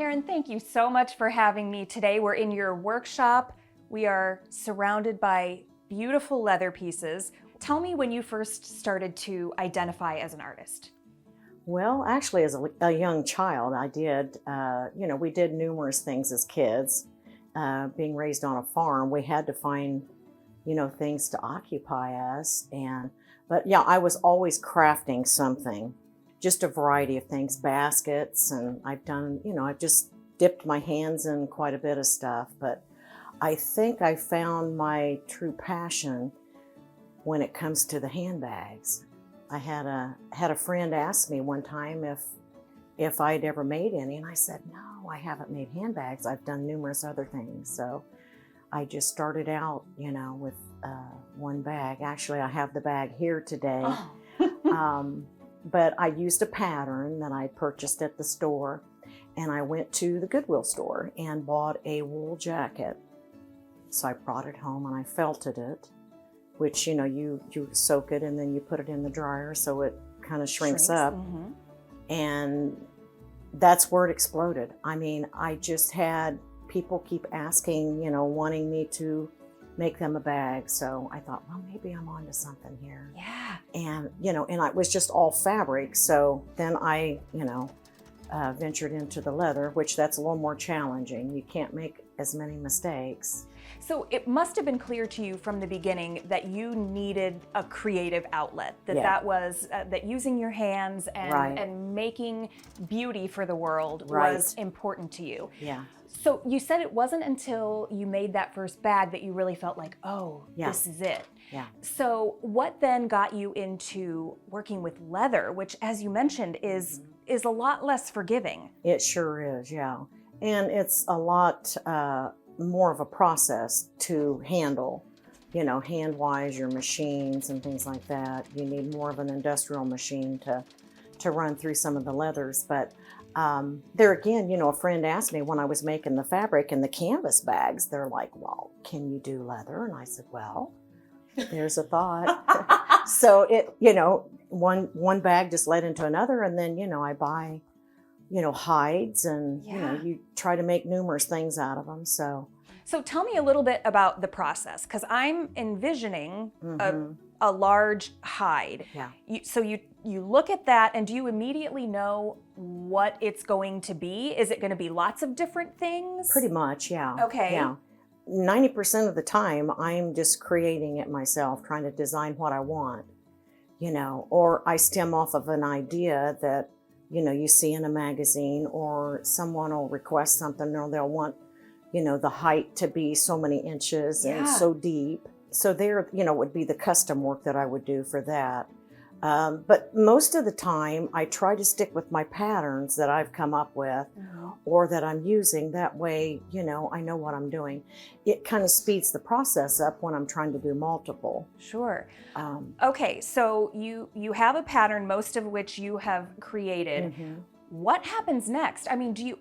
Karen, thank you so much for having me today. We're in your workshop. We are surrounded by beautiful leather pieces. Tell me when you first started to identify as an artist. Well, actually, as a young child, I did, we did numerous things as kids. Being raised on a farm, we had to find, things to occupy us. But yeah, I was always crafting something, just a variety of things, baskets, and I've just dipped my hands in quite a bit of stuff. But I think I found my true passion when it comes to the handbags. I had a friend ask me one time if I'd ever made any, and I said, no, I haven't made handbags. I've done numerous other things. So I just started out, with one bag. Actually, I have the bag here today. Oh. But I used a pattern that I purchased at the store, and I went to the Goodwill store and bought a wool jacket. So I brought it home and I felted it, which, you soak it and then you put it in the dryer so it kind of shrinks up. Mm-hmm. And that's where it exploded. I mean, I just had people keep asking, wanting me to make them a bag. So I thought, well, maybe I'm onto something here. Yeah. And, and it was just all fabric. So then I, ventured into the leather, which that's a little more challenging. You can't make as many mistakes. So it must have been clear to you from the beginning that you needed a creative outlet, that was that using your hands and, Right. and making beauty for the world Right. was important to you. Yeah. So you said it wasn't until you made that first bag that you really felt like, oh, Yeah. this is it. Yeah. So what then got you into working with leather, which, as you mentioned, is a lot less forgiving? It sure is, yeah. And it's a lot more of a process to handle, hand-wise, your machines and things like that. You need more of an industrial machine to run through some of the leathers. But there again, a friend asked me when I was making the fabric and the canvas bags, they're like, well, can you do leather? And I said, well, there's a thought. So it, one bag just led into another, and then, I buy, hides, and, Yeah. you try to make numerous things out of them. So So tell me a little bit about the process, because I'm envisioning Mhm. a large hide. Yeah. So you look at that, and do you immediately know what it's going to be? Is it going to be lots of different things? Pretty much, yeah. Okay. Yeah. 90% of the time, I'm just creating it myself, trying to design what I want, or I stem off of an idea that, you see in a magazine, or someone will request something, or they'll want, the height to be so many inches and Yeah. so deep. So there, would be the custom work that I would do for that. But most of the time, I try to stick with my patterns that I've come up with or that I'm using. That way, I know what I'm doing. It kind of speeds the process up when I'm trying to do multiple. Sure. Um, Okay, so you have a pattern, most of which you have created. mhm. What happens next? I mean, do you?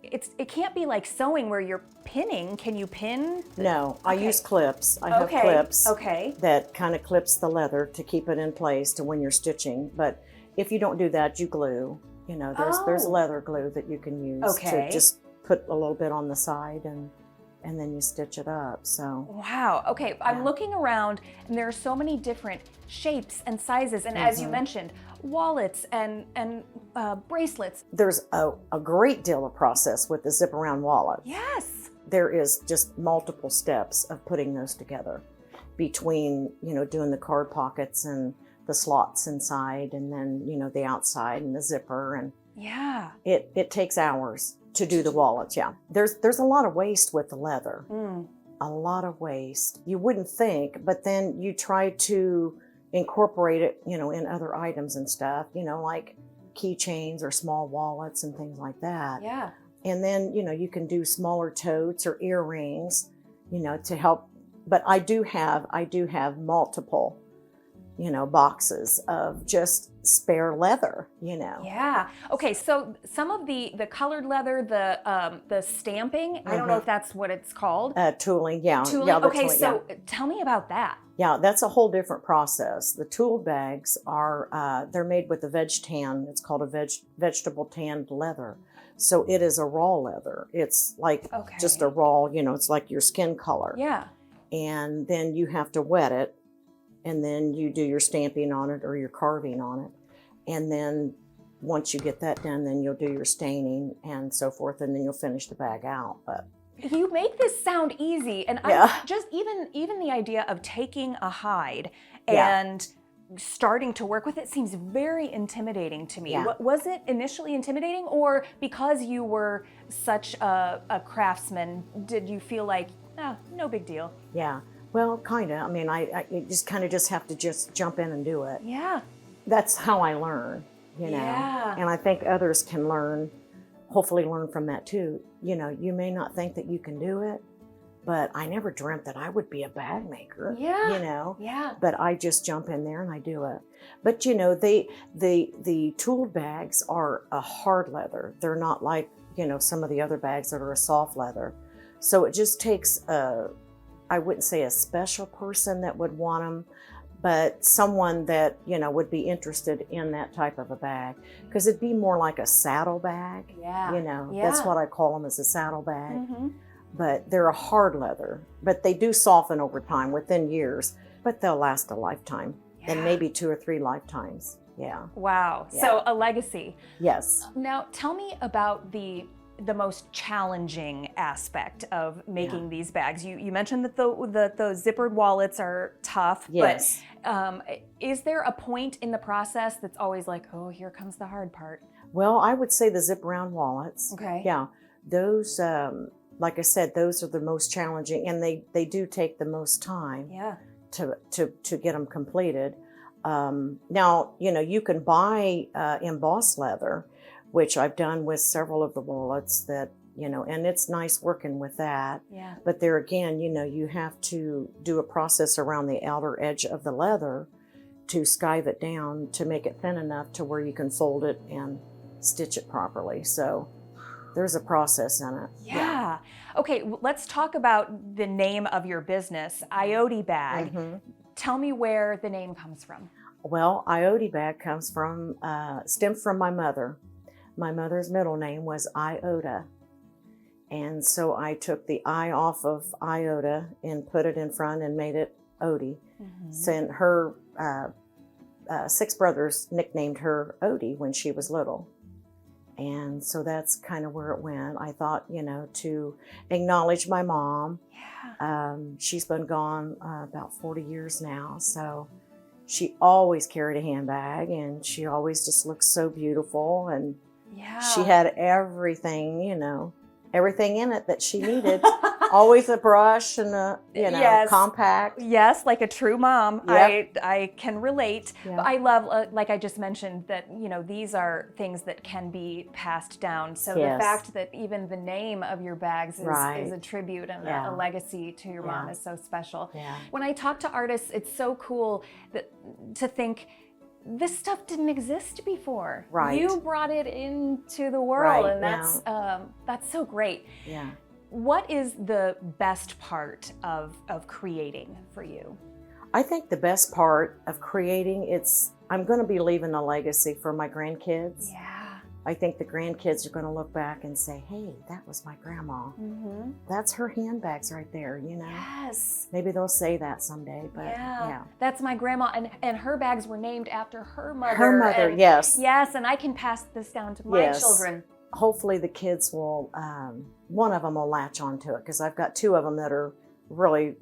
It can't be like sewing where you're pinning. Can you pin? No, I Okay. use clips. I have Okay. clips Okay. that kind of clips the leather to keep it in place to when you're stitching. But if you don't do that, you glue. There's Oh. leather glue that you can use Okay. to just put a little bit on the side and then you stitch it up. So Wow. Okay. I'm Yeah. looking around, and there are so many different shapes and sizes, and as you Mhm. mentioned, wallets and bracelets. there's a great deal of process with the zip around wallet. Yes. There is just multiple steps of putting those together between, doing the card pockets and the slots inside, and then, the outside and the zipper. And Yeah. it takes hours to do the wallets. Yeah. There's a lot of waste with the leather. Mm. A lot of waste. You wouldn't think, but then you try to incorporate it, in other items and stuff, like keychains or small wallets and things like that. Yeah. And then, you can do smaller totes or earrings, to help. But I do have multiple boxes of just spare leather, Yeah. Okay. So some of the colored leather, the stamping. I don't know if that's what it's called. Tooling, yeah. Tooling. Yeah, the Okay. tooling, So tell me about that. yeah, that's a whole different process. The tool bags they're made with the veg tan. It's called a vegetable tanned leather. So it is a raw leather. It's like just a raw, it's like your skin color. Yeah. And then you have to wet it, and then you do your stamping on it or your carving on it. And then once you get that done, then you'll do your staining and so forth, and then you'll finish the bag out. But you make this sound easy, and yeah. I just even the idea of taking a hide and starting to work with it seems very intimidating to me. Yeah. Was it initially intimidating, or because you were such a craftsman, did you feel like, no big deal? Yeah. Well, kind of. I mean, you just kind of have to just jump in and do it. Yeah. That's how I learn, Yeah. And I think others can hopefully learn from that too. You may not think that you can do it, but I never dreamt that I would be a bag maker. Yeah. Yeah. But I just jump in there and I do it. But the tooled bags are a hard leather. They're not like, some of the other bags that are a soft leather. So it just takes I wouldn't say a special person that would want them, but someone that, would be interested in that type of a bag. Because it'd be more like a saddle bag. Yeah. That's what I call them, as a saddle bag. Mm-hmm. But they're a hard leather. But they do soften over time, within years. But they'll last a lifetime, and maybe 2 or 3 lifetimes. Yeah. Wow. Yeah. So a legacy. Yes. Now tell me about the most challenging aspect of making these bags. You mentioned that the zippered wallets are tough, Yes. but is there a point in the process that's always like, oh, here comes the hard part? Well, I would say the zip around wallets. Okay. Yeah. Those, like I said, those are the most challenging, and they do take the most time to get them completed. Now, you can buy embossed leather, which I've done with several of the wallets that, and it's nice working with that. Yeah. But there again, you have to do a process around the outer edge of the leather to skive it down to make it thin enough to where you can fold it and stitch it properly. So there's a process in it. Yeah. Okay, let's talk about the name of your business, Ioti Bag. Mm-hmm. Tell me where the name comes from. Well, Ioti Bag stemmed from my mother. My mother's middle name was Iota. And so I took the I off of Iota and put it in front and made it Odie. Mm-hmm. So her 6 brothers nicknamed her Odie when she was little. And so that's kind of where it went. I thought, to acknowledge my mom. Yeah. She's been gone about 40 years now. So she always carried a handbag, and she always just looked so beautiful. And she had everything, everything in it that she needed. Always a brush and a compact. Yes, like a true mom. Yep. I can relate. Yep. But I love, like I just mentioned, that these are things that can be passed down. So the fact that even the name of your bags is a tribute and a legacy to your mom is so special. Yeah. When I talk to artists, it's so cool to think, this stuff didn't exist before. Right. You brought it into the world, right. and that's so great. Yeah. What is the best part of creating for you? I think the best part of creating, I'm going to be leaving a legacy for my grandkids. Yeah. I think the grandkids are going to look back and say, hey, that was my grandma. Mm-hmm. That's her handbags right there, Yes. Maybe they'll say that someday, but yeah. That's my grandma, and her bags were named after her mother. Her mother, yes. Yes, and I can pass this down to my children. Hopefully the kids will, one of them will latch onto it, because I've got 2 of them that are really,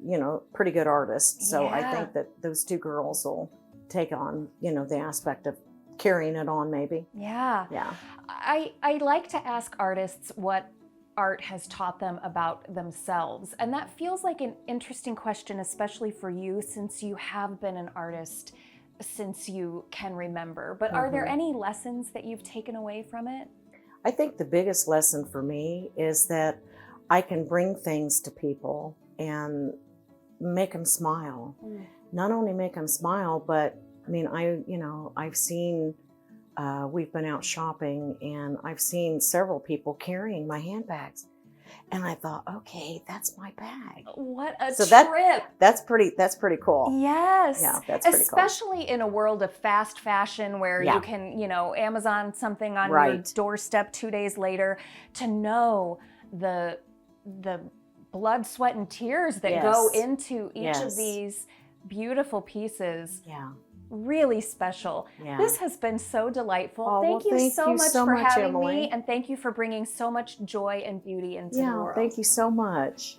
pretty good artists. So I think that those 2 girls will take on, the aspect of carrying it on, maybe. Yeah. Yeah. I like to ask artists what art has taught them about themselves. And that feels like an interesting question, especially for you, since you have been an artist since you can remember. But are there any lessons that you've taken away from it? I think the biggest lesson for me is that I can bring things to people and make them smile. not only make them smile, but I mean, I've seen, we've been out shopping and I've seen several people carrying my handbags. And I thought, okay, that's my bag. What a So trip. that's pretty cool. Yes. Yeah, that's pretty cool. Especially in a world of fast fashion where Yeah. you can, Amazon something on your Right. doorstep 2 days later, to know the blood, sweat, and tears that go Yes. into each of Yes. these beautiful pieces. Yeah. Really special. Yeah. This has been so delightful. Oh, Thank well, you thank so you much so for much, having Emily. me, and thank you for bringing so much joy and beauty into the Yeah, world. thank you so much.